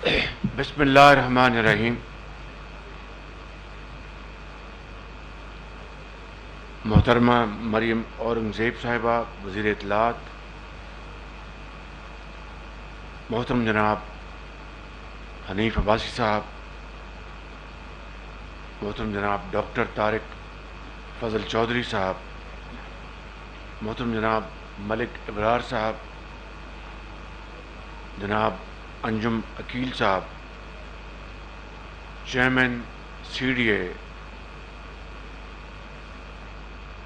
بسم اللہ الرحمن الرحیم. محترمہ مریم اورنگزیب صاحبہ وزیر اطلاعات، محترم جناب حنیف عباسی صاحب، محترم جناب ڈاکٹر طارق فضل چودھری صاحب، محترم جناب ملک ابرار صاحب، جناب انجم عقیل صاحب، چیئرمین سی ڈی اے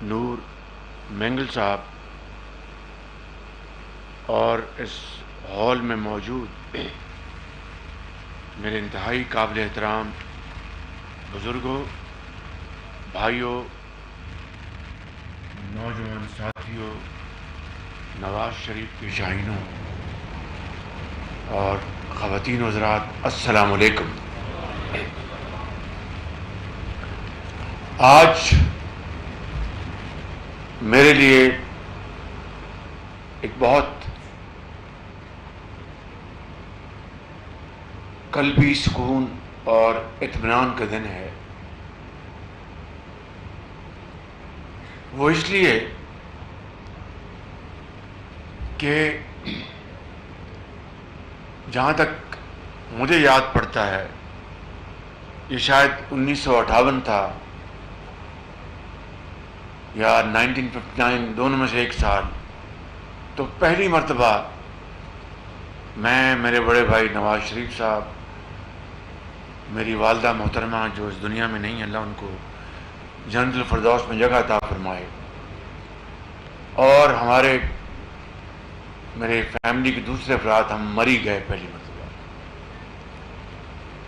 نور مینگل صاحب، اور اس ہال میں موجود میرے انتہائی قابل احترام بزرگوں، بھائیوں، نوجوان ساتھیوں، نواز شریف کے شاہینوں اور خواتین حضرات، السلام علیکم. آج میرے لیے ایک بہت قلبی سکون اور اطمینان کا دن ہے. وہ اس لیے کہ جہاں تک مجھے یاد پڑتا ہے یہ شاید 1958 تھا یا 1959، دونوں میں سے ایک سال. تو پہلی مرتبہ میں، میرے بڑے بھائی نواز شریف صاحب، میری والدہ محترمہ جو اس دنیا میں نہیں، اللہ ان کو جنت الفردوس میں جگہ عطا فرمائے، اور میرے فیملی کے دوسرے افراد، ہم مری گئے پہلی مرتبہ.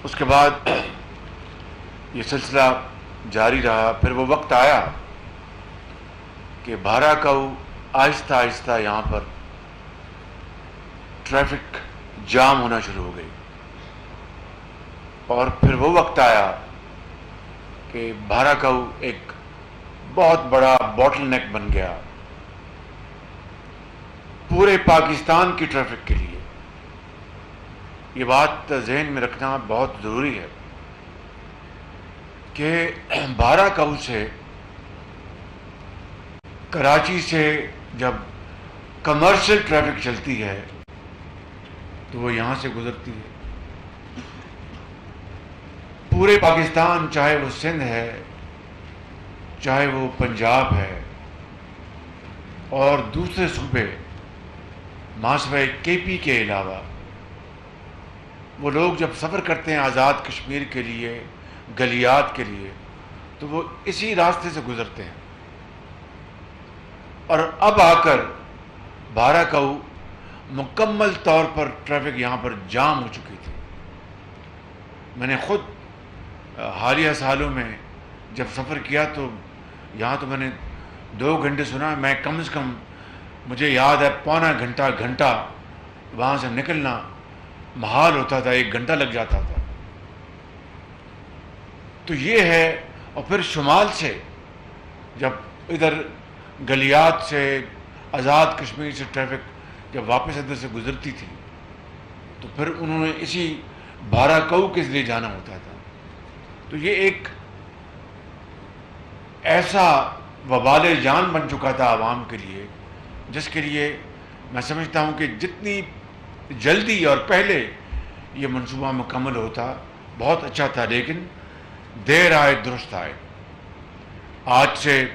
اس کے بعد یہ سلسلہ جاری رہا. پھر وہ وقت آیا کہ 12 کو آہستہ آہستہ یہاں پر ٹریفک جام ہونا شروع ہو گئی، اور پھر وہ وقت آیا کہ 12 کو ایک بہت بڑا باٹل نیک بن گیا پورے پاکستان کی ٹریفک کے لیے. یہ بات ذہن میں رکھنا بہت ضروری ہے کہ 12 کو سے کراچی سے جب کمرشل ٹریفک چلتی ہے تو وہ یہاں سے گزرتی ہے. پورے پاکستان، چاہے وہ سندھ ہے، چاہے وہ پنجاب ہے، اور دوسرے صوبے ماسوائے کے پی کے علاوہ، وہ لوگ جب سفر کرتے ہیں آزاد کشمیر کے لیے، گلیات کے لیے، تو وہ اسی راستے سے گزرتے ہیں. اور اب آ کر 12 کو مکمل طور پر ٹریفک یہاں پر جام ہو چکی تھی. میں نے خود حالیہ سالوں میں جب سفر کیا تو یہاں تو میں نے 2 گھنٹے سنا، میں کم از کم مجھے یاد ہے پونا گھنٹہ وہاں سے نکلنا محال ہوتا تھا، 1 گھنٹہ لگ جاتا تھا. تو یہ ہے. اور پھر شمال سے جب ادھر گلیات سے، آزاد کشمیر سے ٹریفک جب واپس ادھر سے گزرتی تھی تو پھر انہوں نے اسی 12 کو کے لیے جانا ہوتا تھا. تو یہ ایک ایسا وبال جان بن چکا تھا عوام کے لیے، جس کے لیے میں سمجھتا ہوں کہ جتنی جلدی اور پہلے یہ منصوبہ مکمل ہوتا بہت اچھا تھا. لیکن دیر آئے درست آئے. آج سے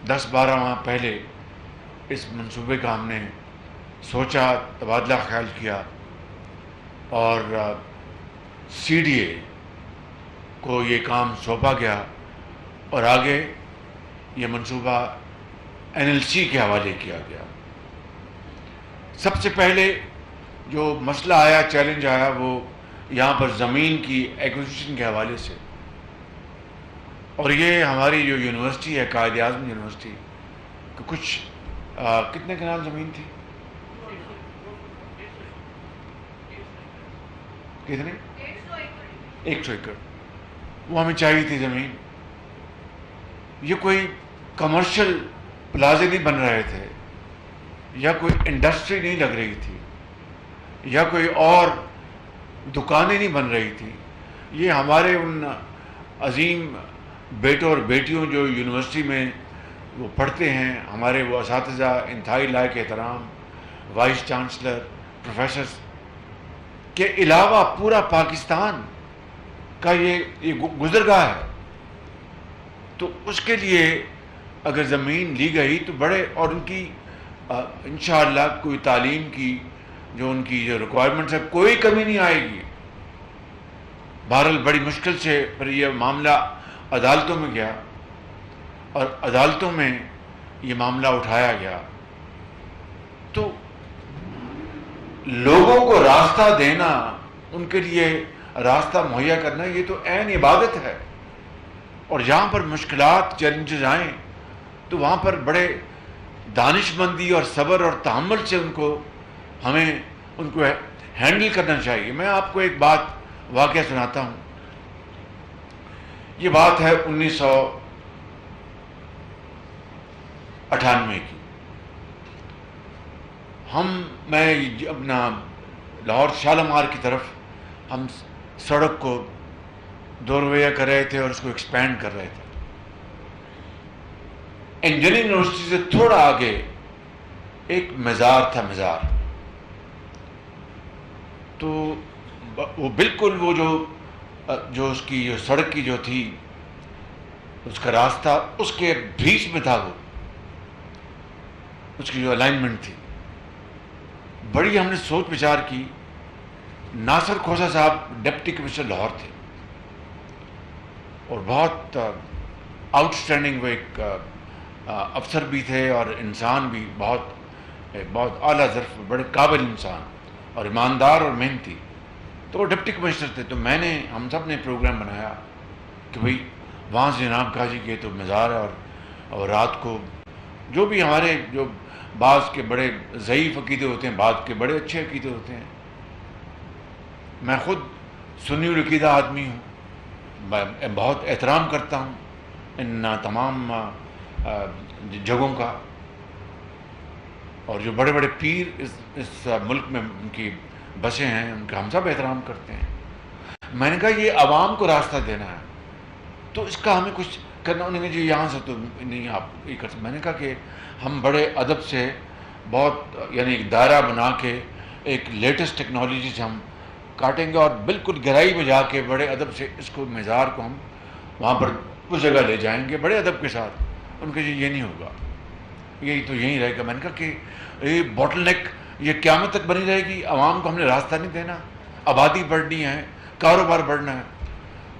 10-12 ماہ پہلے اس منصوبے کا ہم نے سوچا، تبادلہ خیال کیا، اور سی ڈی اے کو یہ کام سونپا گیا، اور آگے یہ منصوبہ این ایل سی کے حوالے کیا گیا. سب سے پہلے جو مسئلہ آیا، چیلنج آیا، وہ یہاں پر زمین کی ایکوزیشن کے حوالے سے. اور یہ ہماری جو یونیورسٹی ہے، قائد اعظم یونیورسٹی، کہ کچھ کتنے کنال زمین تھی؟ کتنے؟ 100 ایکڑ وہ ہمیں چاہیے تھی زمین. یہ کوئی کمرشل پلازے نہیں بن رہے تھے، یا کوئی انڈسٹری نہیں لگ رہی تھی، یا کوئی اور دکانیں نہیں بن رہی تھی. یہ ہمارے ان عظیم بیٹوں اور بیٹیوں جو یونیورسٹی میں وہ پڑھتے ہیں, ہمارے وہ اساتذہ انتہائی لائق احترام, وائس چانسلر, پروفیسرز کے علاوہ پورا پاکستان کا یہ گزرگاہ ہے. تو اس کے لیے اگر زمین لی گئی تو بڑے, اور ان کی انشاءاللہ کوئی تعلیم کی جو ان کی جو ریکوائرمنٹس ہے کوئی کمی نہیں آئے گی. بہرحال بڑی مشکل سے پھر یہ معاملہ عدالتوں میں گیا اور عدالتوں میں یہ معاملہ اٹھایا گیا. تو لوگوں کو راستہ دینا, ان کے لیے راستہ مہیا کرنا, یہ تو عین عبادت ہے. اور جہاں پر مشکلات چیلنجز آئیں تو وہاں پر بڑے دانش مندی اور صبر اور تحمل سے ہمیں ان کو ہینڈل کرنا چاہیے. میں آپ کو ایک بات واقعہ سناتا ہوں. یہ بات ہے 1998 کی. میں اپنا لاہور شالمار کی طرف ہم سڑک کو دو رویہ کر رہے تھے اور اس کو ایکسپینڈ کر رہے تھے. انجینئرنگ یونیورسٹی سے تھوڑا آگے ایک مزار تھا, مزار. تو وہ بالکل وہ جو اس کی جو سڑک کی جو تھی اس کا راستہ اس کے بیچ میں تھا, وہ اس کی جو الائنمنٹ تھی. بڑی ہم نے سوچ بچار کی. ناصر کھوسا صاحب ڈپٹی کمشنر لاہور تھے اور بہت آؤٹ اسٹینڈنگ وہ ایک افسر بھی تھے اور انسان بھی بہت اعلیٰ ظرف, بڑے قابل انسان اور ایماندار اور محنتی. تو وہ ڈپٹی کمشنر تھے. تو ہم سب نے پروگرام بنایا کہ بھئی وہاں سے جناب کہا جی کہ یہ تو مزار ہے, اور رات کو جو بھی ہمارے جو بعض کے بڑے ضعیف عقیدے ہوتے ہیں, بعض کے بڑے اچھے عقیدے ہوتے ہیں. میں خود سنی العقیدہ آدمی ہوں, میں بہت احترام کرتا ہوں ان تمام جگہوں کا, اور جو بڑے بڑے پیر اس ملک میں ان کی بسیں ہیں ان کا ہم سب احترام کرتے ہیں. میں نے کہا یہ عوام کو راستہ دینا ہے تو اس کا ہمیں کچھ کرنا. انہوں نے کہا جی یہاں سے تو نہیں آپ یہ کر سکتے. میں نے کہا کہ ہم بڑے ادب سے بہت یعنی ایک دائرہ بنا کے ایک لیٹسٹ ٹیکنالوجی سے ہم کاٹیں گے اور بالکل گہرائی میں جا کے بڑے ادب سے اس کو مزار کو ہم وہاں پر اس جگہ لے جائیں گے بڑے ادب کے ساتھ. ان کے جی یہ نہیں ہوگا, یہی تو یہیں رہے گا. میں نے کہا کہ یہ باٹل نیک یہ قیامت تک بنی رہے گی. عوام کو ہم نے راستہ نہیں دینا, آبادی بڑھنی ہے, کاروبار بڑھنا ہے.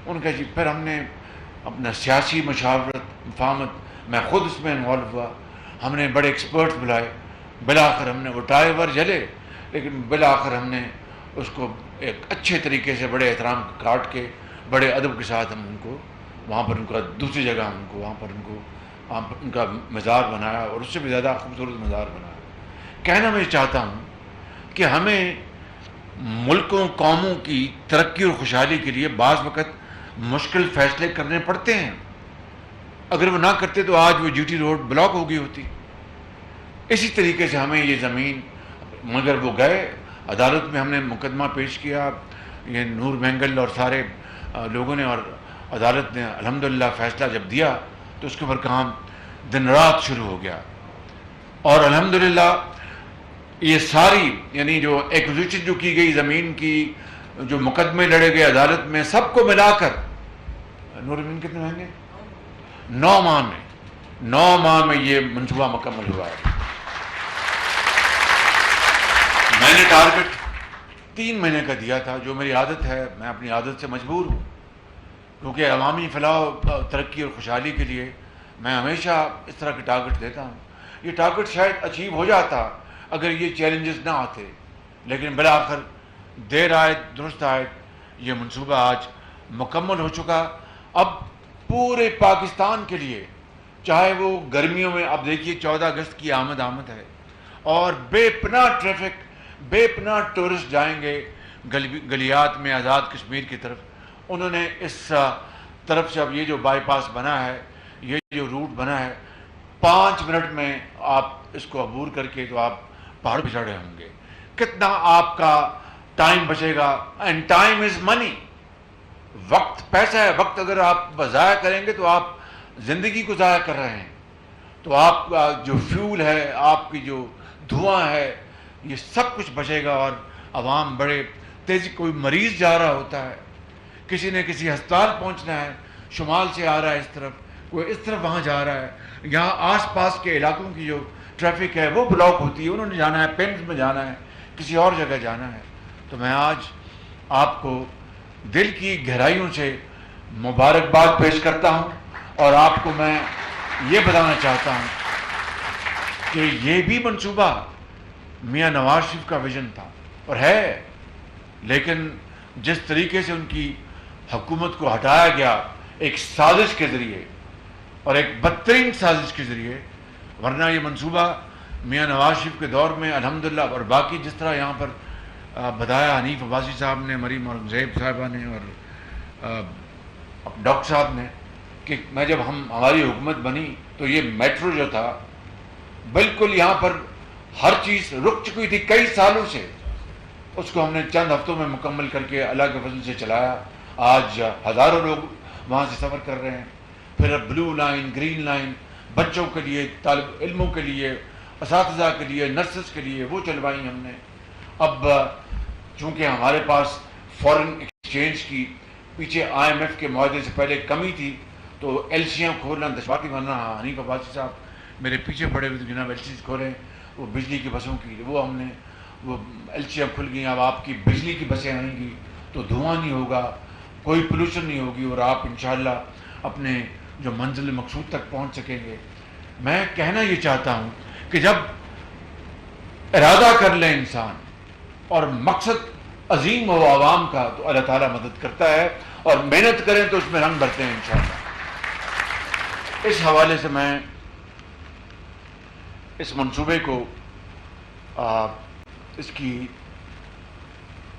ان کا جی پھر ہم نے اپنا سیاسی مشاورت مفاہمت, میں خود اس میں انوالو ہوا. ہم نے بڑے ایکسپرٹس بلائے. بالآخر ہم نے وہ ٹائر جلے, لیکن بالآخر ہم نے اس کو ایک اچھے طریقے سے بڑے احترام کاٹ کے بڑے ادب کے ساتھ ہم ان کو وہاں پر ان کا دوسری جگہ ہم کو وہاں پر ان کا مزار بنایا, اور اس سے بھی زیادہ خوبصورت مزار بنایا. کہنا میں چاہتا ہوں کہ ہمیں ملکوں قوموں کی ترقی اور خوشحالی کے لیے بعض وقت مشکل فیصلے کرنے پڑتے ہیں. اگر وہ نہ کرتے تو آج وہ جی ٹی روڈ بلاک ہو گئی ہوتی. اسی طریقے سے ہمیں یہ زمین, مگر وہ گئے عدالت میں, ہم نے مقدمہ پیش کیا, یہ نور مینگل اور سارے لوگوں نے, اور عدالت نے الحمدللہ فیصلہ جب دیا تو اس کے اوپر کام دن رات شروع ہو گیا. اور الحمدللہ یہ ساری یعنی جو ایکوزیشن جو کی گئی زمین کی, جو مقدمے لڑے گئے عدالت میں, سب کو ملا کر نور مین کتنے مہنگے 9 ماہ میں یہ منصوبہ مکمل ہوا ہے. میں نے ٹارگٹ 3 مہینے کا دیا تھا, جو میری عادت ہے, میں اپنی عادت سے مجبور ہوں, کیونکہ عوامی فلاح و ترقی اور خوشحالی کے لیے میں ہمیشہ اس طرح کے ٹارگٹ دیتا ہوں. یہ ٹارگٹ شاید اچیو ہو جاتا اگر یہ چیلنجز نہ آتے, لیکن بالآخر دیر آئے درست آئے, یہ منصوبہ آج مکمل ہو چکا. اب پورے پاکستان کے لیے, چاہے وہ گرمیوں میں, اب دیکھیے 14 اگست کی آمد ہے, اور بے پناہ ٹریفک, بے پناہ ٹورسٹ جائیں گے گلیات میں آزاد کشمیر کی طرف. انہوں نے اس طرف سے اب یہ جو بائی پاس بنا ہے, یہ جو روٹ بنا ہے, 5 منٹ میں آپ اس کو عبور کر کے تو آپ پہاڑ پہ چڑھ رہے ہوں گے. کتنا آپ کا ٹائم بچے گا. اینڈ ٹائم از منی. وقت پیسہ ہے. وقت اگر آپ ضائع کریں گے تو آپ زندگی کو ضائع کر رہے ہیں. تو آپ کا جو فیول ہے, آپ کی جو دھواں ہے, یہ سب کچھ بچے گا. اور عوام بڑے تیزی, کوئی مریض جا رہا ہوتا ہے, کسی نے کسی ہسپتال پہنچنا ہے, شمال سے آ رہا ہے اس طرف, کوئی اس طرف وہاں جا رہا ہے, یہاں آس پاس کے علاقوں کی جو ٹریفک ہے وہ بلاک ہوتی ہے, انہوں نے جانا ہے, پنڈ میں جانا ہے, کسی اور جگہ جانا ہے. تو میں آج آپ کو دل کی گہرائیوں سے مبارکباد پیش کرتا ہوں, اور آپ کو میں یہ بتانا چاہتا ہوں کہ یہ بھی منصوبہ میاں نواز شریف کا ویژن تھا اور ہے, لیکن جس طریقے سے ان کی حکومت کو ہٹایا گیا ایک سازش کے ذریعے, اور ایک بدترین سازش کے ذریعے, ورنہ یہ منصوبہ میاں نواز شریف کے دور میں الحمدللہ, اور باقی جس طرح یہاں پر بتایا حنیف عباسی صاحب نے, مریم اورنگزیب صاحبہ نے, اور ڈاکٹر صاحب نے, کہ میں جب ہماری حکومت بنی تو یہ میٹرو جو تھا بالکل یہاں پر ہر چیز رک چکی تھی کئی سالوں سے, اس کو ہم نے چند ہفتوں میں مکمل کر کے اللہ کے فضل سے چلایا. آج ہزاروں لوگ وہاں سے سفر کر رہے ہیں. پھر اب بلو لائن, گرین لائن, بچوں کے لیے, طالب علموں کے لیے, اساتذہ کے لیے, نرسز کے لیے, وہ چلوائی ہم نے. اب چونکہ ہمارے پاس فورن ایکسچینج کی پیچھے IMF کے معاہدے سے پہلے کمی تھی, تو LCیاں کھولنا دشوار تھی. ورنہ حنیف عباسی صاحب میرے پیچھے بڑے ہوئے جناب LCs کھولیں, وہ بجلی کی بسوں کی, وہ ہم نے, وہ LCیاں کھل گئی. اب آپ کی بجلی کی بسیں آئیں گی تو دھواں نہیں ہوگا, کوئی پولوشن نہیں ہوگی, اور آپ انشاءاللہ اپنے جو منزل مقصود تک پہنچ سکیں گے. میں کہنا یہ چاہتا ہوں کہ جب ارادہ کر لیں انسان اور مقصد عظیم ہو عوام کا, تو اللہ تعالیٰ مدد کرتا ہے, اور محنت کریں تو اس میں رنگ بھرتے ہیں انشاءاللہ. اس حوالے سے میں اس منصوبے کو اس کی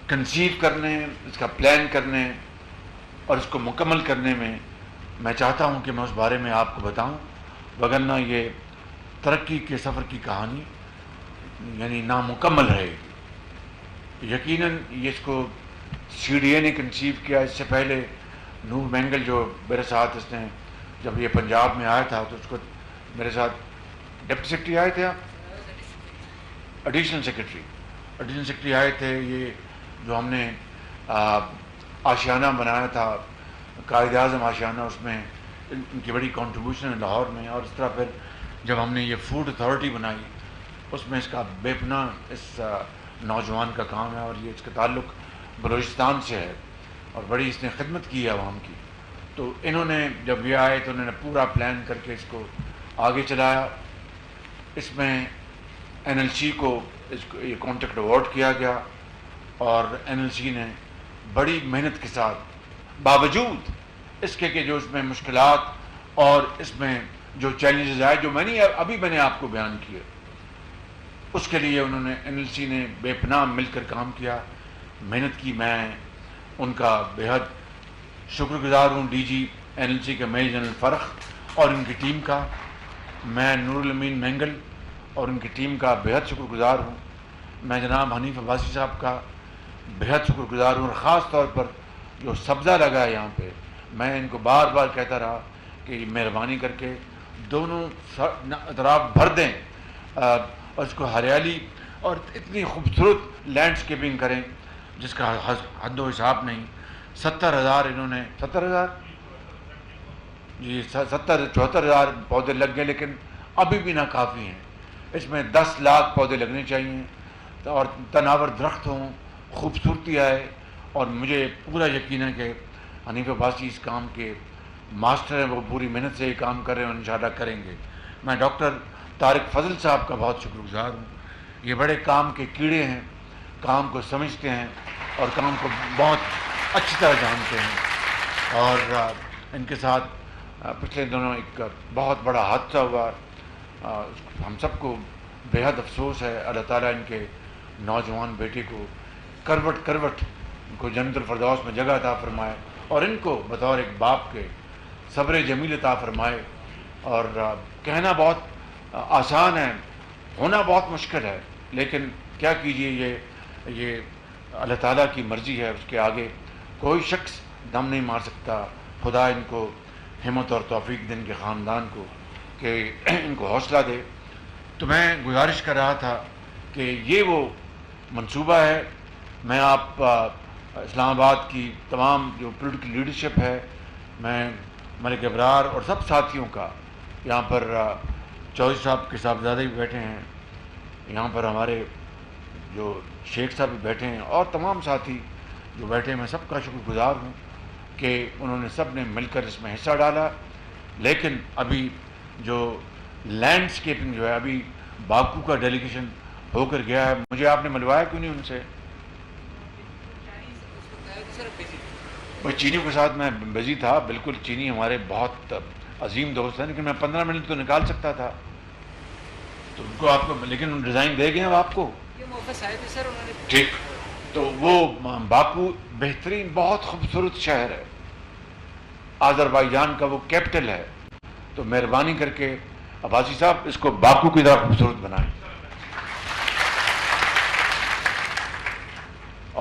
کنسیو کرنے, اس کا پلان کرنے اور اس کو مکمل کرنے میں چاہتا ہوں کہ میں اس بارے میں آپ کو بتاؤں, وگرنہ یہ ترقی کے سفر کی کہانی یعنی نامکمل رہے گی. یقیناً یہ اس کو CDA نے کنسیو کیا. اس سے پہلے نور مینگل جو میرے ساتھ, اس نے جب یہ پنجاب میں آیا تھا تو اس کو میرے ساتھ ڈپٹی سیکرٹری آئے تھے, آپ ایڈیشنل سیکرٹری آئے تھے. یہ جو ہم نے آشیانہ بنایا تھا, قائد اعظم آشیانہ, اس میں ان کی بڑی کنٹریبیوشن ہے لاہور میں. اور اس طرح پھر جب ہم نے یہ فوڈ اتھارٹی بنائی, اس میں اس کا بے پناہ اس نوجوان کا کام ہے, اور یہ اس کا تعلق بلوچستان سے ہے, اور بڑی اس نے خدمت کی ہے عوام کی. تو انہوں نے جب یہ آئے تو انہوں نے پورا پلان کر کے اس کو آگے چلایا. اس میں NLC کو یہ کانٹیکٹ اوارڈ کیا گیا, اور NLC نے بڑی محنت کے ساتھ, باوجود اس کے کہ جو اس میں مشکلات اور اس میں جو چیلنجز آئے, جو ابھی میں نے آپ کو بیان کیے, اس کے لیے انہوں نے NLC نے بے پناہ مل کر کام کیا, محنت کی. میں ان کا بےحد شکر گزار ہوں, DG NLC کے میجر جنرل فرخ اور ان کی ٹیم کا. میں نور الامین مینگل اور ان کی ٹیم کا بےحد شکر گزار ہوں. میں جناب حنیف عباسی صاحب کا بےحد شکر گزار ہوں, اور خاص طور پر جو سبزہ لگا ہے یہاں پہ, میں ان کو بار بار کہتا رہا کہ مہربانی کر کے دونوں اطراف بھر دیں, اور اس کو ہریالی اور اتنی خوبصورت لینڈسکیپنگ کریں جس کا حد و حساب نہیں. 70,000 انہوں نے 70,000 جی 74,000 پودے لگ گئے, لیکن ابھی بھی ناکافی ہیں. اس میں 10 لاکھ پودے لگنے چاہیے, اور تناور درخت ہوں, خوبصورتی آئے. اور مجھے پورا یقین ہے کہ حنیف عباسی اس کام کے ماسٹر ہیں, وہ پوری محنت سے یہ کام کر رہے ہیں اور انشاءاللہ کریں گے. میں ڈاکٹر طارق فضل صاحب کا بہت شکر گزار ہوں. یہ بڑے کام کے کیڑے ہیں, کام کو سمجھتے ہیں اور کام کو بہت اچھی طرح جانتے ہیں. اور ان کے ساتھ پچھلے دنوں ایک بہت بڑا حادثہ ہوا, ہم سب کو بےحد افسوس ہے. اللہ تعالیٰ ان کے نوجوان بیٹے کو کروٹ ان کو جنت الفردوس میں جگہ عطا فرمائے, اور ان کو بطور ایک باپ کے صبر جمیل عطا فرمائے. اور کہنا بہت آسان ہے, ہونا بہت مشکل ہے, لیکن کیا کیجیے, یہ اللہ تعالیٰ کی مرضی ہے، اس کے آگے کوئی شخص دم نہیں مار سکتا. خدا ان کو ہمت اور توفیق دے، ان کے خاندان کو، کہ ان کو حوصلہ دے. تو میں گزارش کر رہا تھا کہ یہ وہ منصوبہ ہے. میں آپ اسلام آباد کی تمام جو پولیٹیکل لیڈرشپ ہے، میں ملک ابرار اور سب ساتھیوں کا، یہاں پر چودھری صاحب کے صاحبزادے بھی بیٹھے ہیں، یہاں پر ہمارے جو شیخ صاحب بھی بیٹھے ہیں، اور تمام ساتھی جو بیٹھے ہیں، میں سب کا شکر گزار ہوں کہ انہوں نے سب نے مل کر اس میں حصہ ڈالا. لیکن ابھی جو لینڈسکیپنگ جو ہے، ابھی باکو کا ڈیلیگیشن ہو کر گیا ہے. مجھے آپ نے ملوایا کیوں نہیں ان سے؟ بھائی چینی کے ساتھ میں بزی تھا، بالکل. چینی ہمارے بہت عظیم دوست ہیں، لیکن میں 15 منٹ تو نکال سکتا تھا. تو ان کو آپ کو، لیکن ڈیزائن دے گئے اب آپ کو. ٹھیک. تو وہ باکو بہترین بہت خوبصورت شہر ہے، آذربائیجان کا وہ کیپٹل ہے. تو مہربانی کر کے عباسی صاحب اس کو باکو کی طرح خوبصورت بنائیں.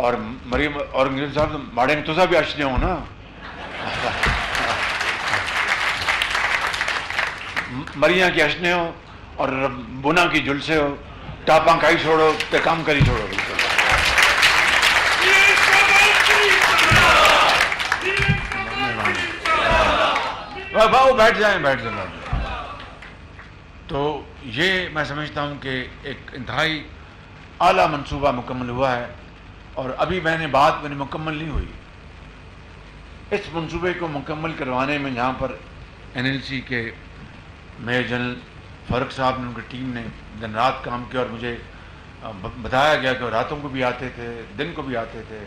اور مریم اورنگزیب صاحب ماڑے تو بھی اشنے ہو نا. مریاں کی اشنے ہو اور بنا کی جلسے ہو، ٹاپاں کھائی چھوڑو تے کام کری چھوڑو. بالکل بیٹھ جائیں. تو یہ میں سمجھتا ہوں کہ ایک انتہائی اعلیٰ منصوبہ مکمل ہوا ہے. اور ابھی میں نے بات میری مکمل نہیں ہوئی. اس منصوبے کو مکمل کروانے میں یہاں پر NLC کے میجر جنرل فاروق صاحب نے، ان کی ٹیم نے دن رات کام کیا، اور مجھے بتایا گیا کہ راتوں کو بھی آتے تھے، دن کو بھی آتے تھے.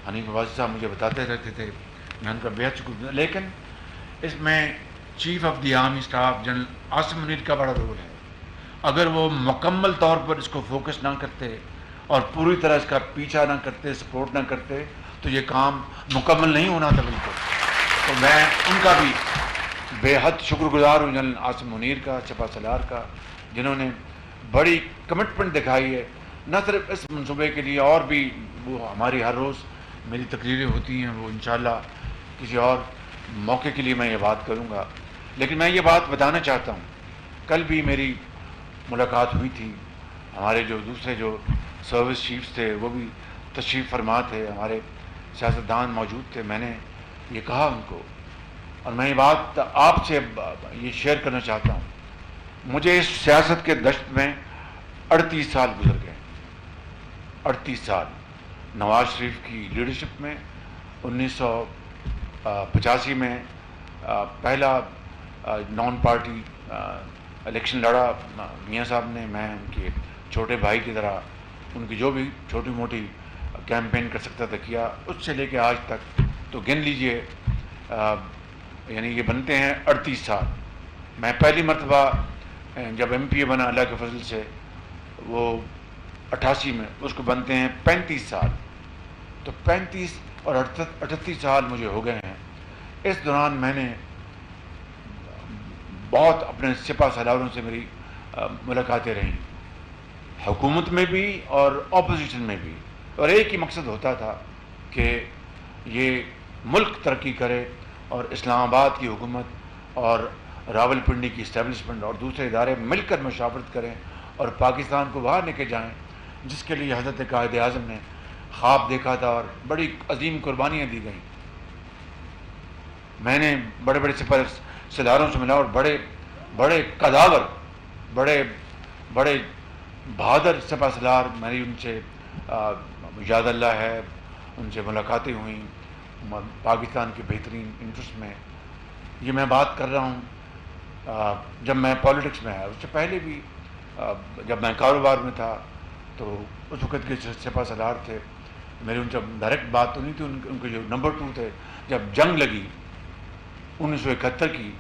حنیف عباسی صاحب مجھے بتاتے رہتے تھے، میں ان کا بہت شکر. لیکن اس میں chief of the army staff general Asim Munir کا بڑا رول ہے. اگر وہ مکمل طور پر اس کو فوکس نہ کرتے اور پوری طرح اس کا پیچھا نہ کرتے، سپورٹ نہ کرتے، تو یہ کام مکمل نہیں ہونا تھا بالکل. تو میں ان کا بھی بے حد شکر گزار ہوں، جنرل عاصم منیر کا، سپہ سالار کا، جنہوں نے بڑی کمٹمنٹ دکھائی ہے، نہ صرف اس منصوبے کے لیے، اور بھی وہ ہماری ہر روز میری تقریریں ہوتی ہیں، وہ انشاءاللہ کسی اور موقع کے لیے میں یہ بات کروں گا. لیکن میں یہ بات بتانا چاہتا ہوں، کل بھی میری ملاقات ہوئی تھی، ہمارے جو دوسرے جو سروس چیفز تھے وہ بھی تشریف فرما تھے، ہمارے سیاستدان موجود تھے. میں نے یہ کہا ان کو، اور میں یہ بات آپ سے یہ شیئر کرنا چاہتا ہوں. مجھے اس سیاست کے دشت میں 38 سال گزر گئے. 38 سال نواز شریف کی لیڈرشپ میں. 1985 میں پہلا نان پارٹی الیکشن لڑا میاں صاحب نے. میں ان کے چھوٹے بھائی کی طرح ان کی جو بھی چھوٹی موٹی کیمپین کر سکتا تھا کیا. اس سے لے کے آج تک تو گن لیجئے، یعنی یہ بنتے ہیں 38 سال. میں پہلی مرتبہ جب MPA بنا اللہ کے فضل سے، وہ 88 میں، اس کو بنتے ہیں 35 سال. تو 35 اور 38 سال مجھے ہو گئے ہیں. اس دوران میں نے بہت اپنے سپہ سالاروں سے میری ملاقاتیں رہیں، حکومت میں بھی اور اپوزیشن میں بھی. اور ایک ہی مقصد ہوتا تھا کہ یہ ملک ترقی کرے، اور اسلام آباد کی حکومت اور راول پنڈی کی اسٹیبلشمنٹ اور دوسرے ادارے مل کر مشاورت کریں اور پاکستان کو باہر لے کے جائیں، جس کے لیے حضرت قائد اعظم نے خواب دیکھا تھا اور بڑی عظیم قربانیاں دی گئیں. میں نے بڑے بڑے سپہ سالاروں سے ملا، اور بڑے بڑے قداور، بڑے بڑے بہادر سپہ سالار، میری ان سے یاد اللہ ہے، ان سے ملاقاتیں ہوئیں پاکستان کے بہترین انٹرسٹ میں. یہ میں بات کر رہا ہوں جب میں پالیٹکس میں آیا. اس سے پہلے بھی جب میں کاروبار میں تھا تو اس وقت کے سپہ سالار تھے، میری ان سے ڈائریکٹ بات تو نہیں تھی. ان کے جو نمبر 2 تھے، جب جنگ لگی 1971 کی،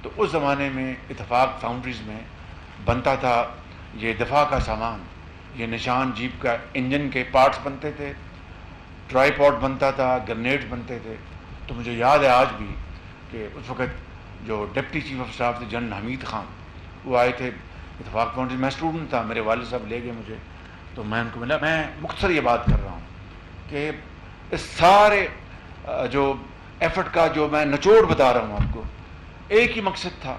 تو اس زمانے میں اتفاق فاؤنڈریز میں بنتا تھا یہ دفاع کا سامان، یہ نشان جیپ کا انجن کے پارٹس بنتے تھے، ٹرائی پاڈ بنتا تھا، گرنیڈز بنتے تھے. تو مجھے یاد ہے آج بھی کہ اس وقت جو ڈپٹی چیف آف اسٹاف تھے جنرل حمید خان، وہ آئے تھے اتفاق فاؤنڈریز. میں اسٹوڈنٹ تھا، میرے والد صاحب لے گئے مجھے، تو میں ان کو ملا. میں مختصر یہ بات کر رہا ہوں کہ اس سارے جو ایفرٹ کا جو میں نچوڑ بتا رہا ہوں آپ کو، ایک ہی مقصد تھا،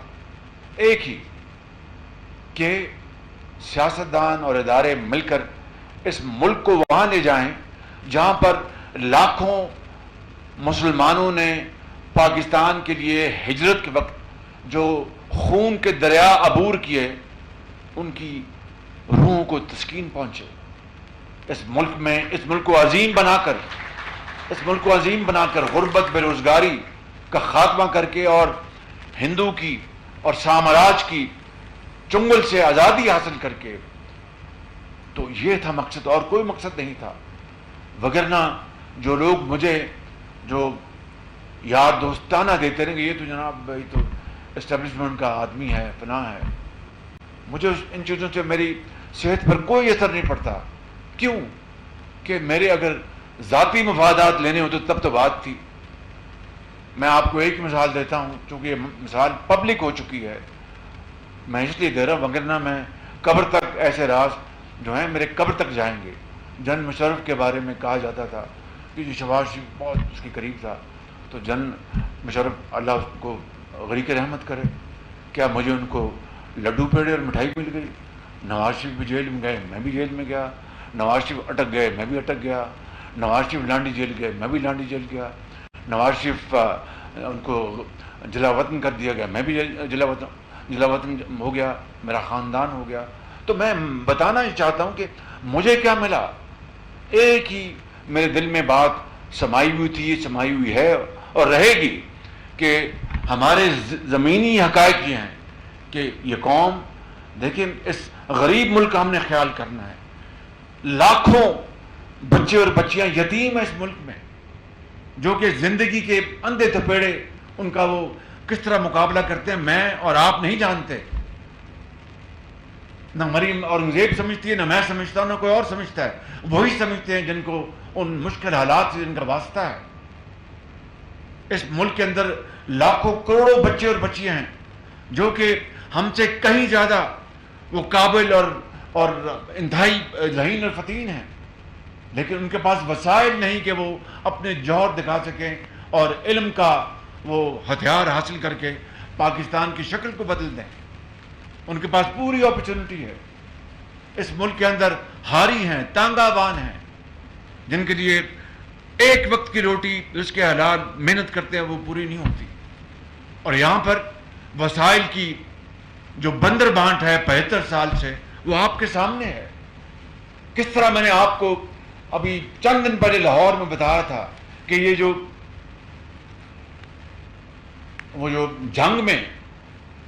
ایک ہی، کہ سیاستدان اور ادارے مل کر اس ملک کو وہاں لے جائیں جہاں پر لاکھوں مسلمانوں نے پاکستان کے لیے ہجرت کے وقت جو خون کے دریا عبور کیے، ان کی روحوں کو تسکین پہنچے۔ اس ملک میں، اس ملک کو عظیم بنا کر غربت، بے روزگاری کا خاتمہ کر کے اور ہندو کی اور سامراج کی چنگل سے آزادی حاصل کر کے، تو یہ تھا مقصد، اور کوئی مقصد نہیں تھا۔ وگرنہ جو لوگ مجھے جو یار دوستانہ دیتے رہیں گے، یہ تو جناب بھائی تو اسٹیبلشمنٹ کا آدمی ہے، فلاں ہے، مجھے ان چیزوں سے میری صحت پر کوئی اثر نہیں پڑتا۔ کیوں؟ کہ میرے اگر ذاتی مفادات لینے ہو تو تب تو بات تھی۔ میں آپ کو ایک مثال دیتا ہوں، چونکہ یہ مثال پبلک ہو چکی ہے، میں اس لیے دے رہا ہوں، وگرنہ میں قبر تک ایسے راز جو ہیں میرے قبر تک جائیں گے۔ جن مشرف کے بارے میں کہا جاتا تھا کہ جو شہباز شریف بہت اس کے قریب تھا، تو جن مشرف اللہ اس کو غریق رحمت کرے، کیا مجھے ان کو لڈو پیڑے اور مٹھائی مل گئی؟ نواز شریف بھی جیل میں گئے، میں بھی جیل میں گیا، نواز شریف اٹک گئے، میں بھی اٹک گیا، نواز شریف لانڈی جیل گئے، میں بھی لانڈی جیل گیا، نواز شریف ان کو جلا وطن کر دیا گیا، میں بھی جلا وطن ہو گیا، میرا خاندان ہو گیا۔ تو میں بتانا ہی چاہتا ہوں کہ مجھے کیا ملا، ایک ہی میرے دل میں بات سمائی ہوئی تھی، سمائی ہوئی ہے اور رہے گی، کہ ہمارے زمینی حقائق یہ ہیں کہ یہ قوم، دیکھیں اس غریب ملک کا ہم نے خیال کرنا ہے۔ لاکھوں بچے اور بچیاں یتیم ہیں اس ملک میں، جو کہ زندگی کے اندھے تھپیڑے ان کا وہ کس طرح مقابلہ کرتے ہیں، میں اور آپ نہیں جانتے۔ نہ مریم اورنگزیب سمجھتی ہے، نہ میں سمجھتا ہوں، نہ کوئی اور سمجھتا ہے۔ وہی سمجھتے ہیں جن کو ان مشکل حالات سے جن کا واسطہ ہے۔ اس ملک کے اندر لاکھوں کروڑوں بچے اور بچیاں ہیں جو کہ ہم سے کہیں زیادہ وہ قابل اور انتہائی ذہین اور فتین ہیں، لیکن ان کے پاس وسائل نہیں کہ وہ اپنے جوہر دکھا سکیں اور علم کا وہ ہتھیار حاصل کر کے پاکستان کی شکل کو بدل دیں۔ ان کے پاس پوری اپرچونٹی ہے۔ اس ملک کے اندر ہاری ہیں، تانگا بان ہیں، جن کے لیے ایک وقت کی روٹی جس کے حلال محنت کرتے ہیں وہ پوری نہیں ہوتی، اور یہاں پر وسائل کی جو بندر بانٹ ہے 75 سال سے، وہ آپ کے سامنے ہے۔ کس طرح میں نے آپ کو ابھی چند دن پہلے لاہور میں بتایا تھا کہ یہ جو جنگ میں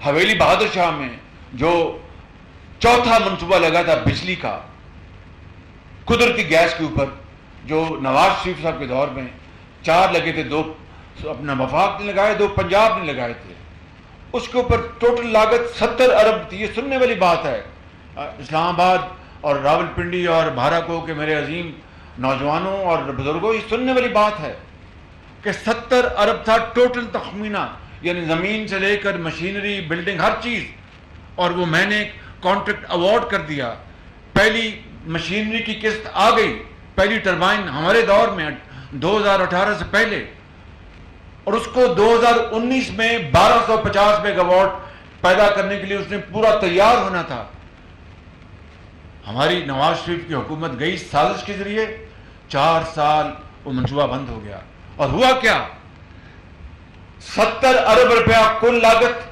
حویلی بہادر شاہ میں جو چوتھا منصوبہ لگا تھا بجلی کا قدرتی گیس کے اوپر، جو نواز شریف صاحب کے دور میں 4 لگے تھے، 2 اپنا وفاق نے لگائے، 2 پنجاب نے لگائے تھے، اس کے اوپر ٹوٹل لاگت 70 ارب تھی۔ یہ سننے والی بات ہے، اسلام آباد اور راول پنڈی اور بھاراکو کے میرے عظیم نوجوانوں اور بزرگوں، یہ سننے والی بات ہے کہ 70 ارب تھا ٹوٹل تخمینہ، یعنی زمین سے لے کر مشینری، بلڈنگ، ہر چیز۔ اور وہ میں نے کانٹریکٹ ایوارڈ کر دیا، پہلی مشینری کی قسط آ گئی، پہلی ٹربائن ہمارے دور میں 2018 سے پہلے، اور اس کو 2019 میں 1250 میگا واٹ پیدا کرنے کے لیے اس نے پورا تیار ہونا تھا۔ ہماری نواز شریف کی حکومت گئی سازش کے ذریعے، 4 سال وہ منصوبہ بند ہو گیا، اور ہوا کیا؟ 70 ارب روپیہ کل لاگت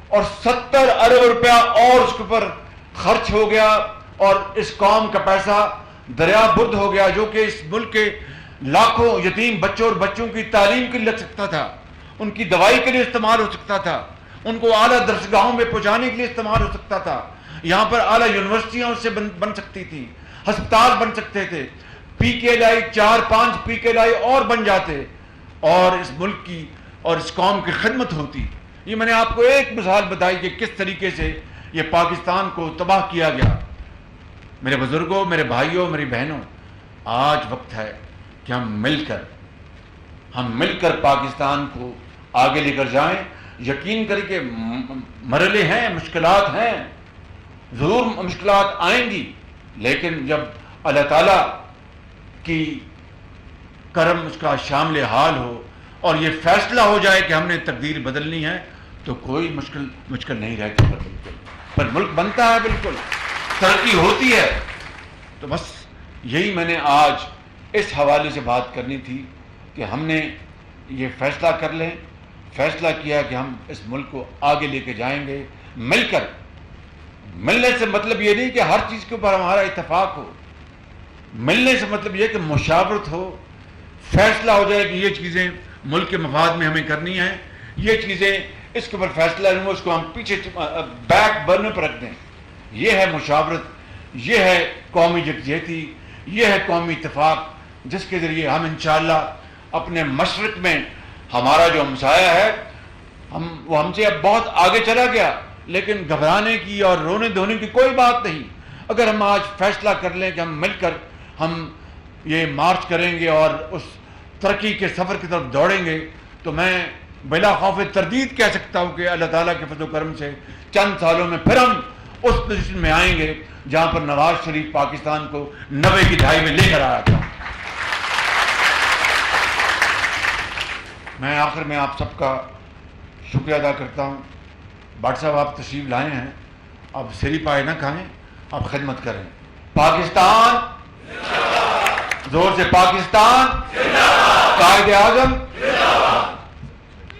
اور 70 ارب روپیہ اور اس کے اوپر خرچ ہو گیا، اور اس قوم کا پیسہ دریا برد ہو گیا، جو کہ اس ملک کے لاکھوں یتیم بچوں اور بچوں کی تعلیم کے لیے لگ سکتا تھا، ان کی دوائی کے لیے استعمال ہو سکتا تھا، ان کو اعلیٰ درسگاہوں میں پہنچانے کے لیے استعمال ہو سکتا تھا، یہاں پر اعلیٰ یونیورسٹیاں اس سے بن سکتی تھی، ہسپتال بن سکتے تھے، پی کے ایل آئی 4-5 پی کے ایل آئی اور بن جاتے، اور اس ملک کی اور اس قوم کی خدمت ہوتی۔ یہ میں نے آپ کو ایک مثال بتائی کہ کس طریقے سے یہ پاکستان کو تباہ کیا گیا۔ میرے بزرگوں، میرے بھائیوں، میری بہنوں، آج وقت ہے کہ ہم مل کر پاکستان کو آگے لے کر جائیں۔ یقین کر کے مرحلے ہیں، مشکلات ہیں، ضرور مشکلات آئیں گی، لیکن جب اللہ تعالیٰ کی کرم اس کا شامل حال ہو اور یہ فیصلہ ہو جائے کہ ہم نے تقدیر بدلنی ہے تو کوئی مشکل نہیں رہتی بالکل، پر ملک بنتا ہے، بالکل ترقی ہوتی ہے۔ تو بس یہی میں نے آج اس حوالے سے بات کرنی تھی کہ ہم نے یہ فیصلہ کر لیں، فیصلہ کیا کہ ہم اس ملک کو آگے لے کے جائیں گے مل کر۔ ملنے سے مطلب یہ نہیں کہ ہر چیز کے اوپر ہمارا اتفاق ہو، ملنے سے مطلب یہ کہ مشاورت ہو، فیصلہ ہو جائے کہ یہ چیزیں ملک کے مفاد میں ہمیں کرنی ہیں، یہ چیزیں اس کے اوپر فیصلہ نہیں ہو، اس کو ہم پیچھے بیک برنر پر رکھ دیں۔ یہ ہے مشاورت، یہ ہے قومی یکجہتی، یہ ہے قومی اتفاق، جس کے ذریعے ہم انشاءاللہ اپنے مشرق میں ہمارا جو ہمسایہ ہے وہ ہم سے اب بہت آگے چلا گیا، لیکن گھبرانے کی اور رونے دھونے کی کوئی بات نہیں۔ اگر ہم آج فیصلہ کر لیں کہ ہم مل کر ہم یہ مارچ کریں گے اور اس ترقی کے سفر کی طرف دوڑیں گے، تو میں بلا خوف تردید کہہ سکتا ہوں کہ اللہ تعالیٰ کے فضل و کرم سے چند سالوں میں پھر ہم اس پوزیشن میں آئیں گے جہاں پر نواز شریف پاکستان کو 90 کی دہائی میں لے کر آیا تھا۔ میں آخر میں آپ سب کا شکریہ ادا کرتا ہوں۔ بھٹ صاحب آپ تشریف لائے ہیں، آپ سری پائے نہ کھائیں، آپ خدمت کریں۔ پاکستان زور سے، پاکستان، قائد اعظم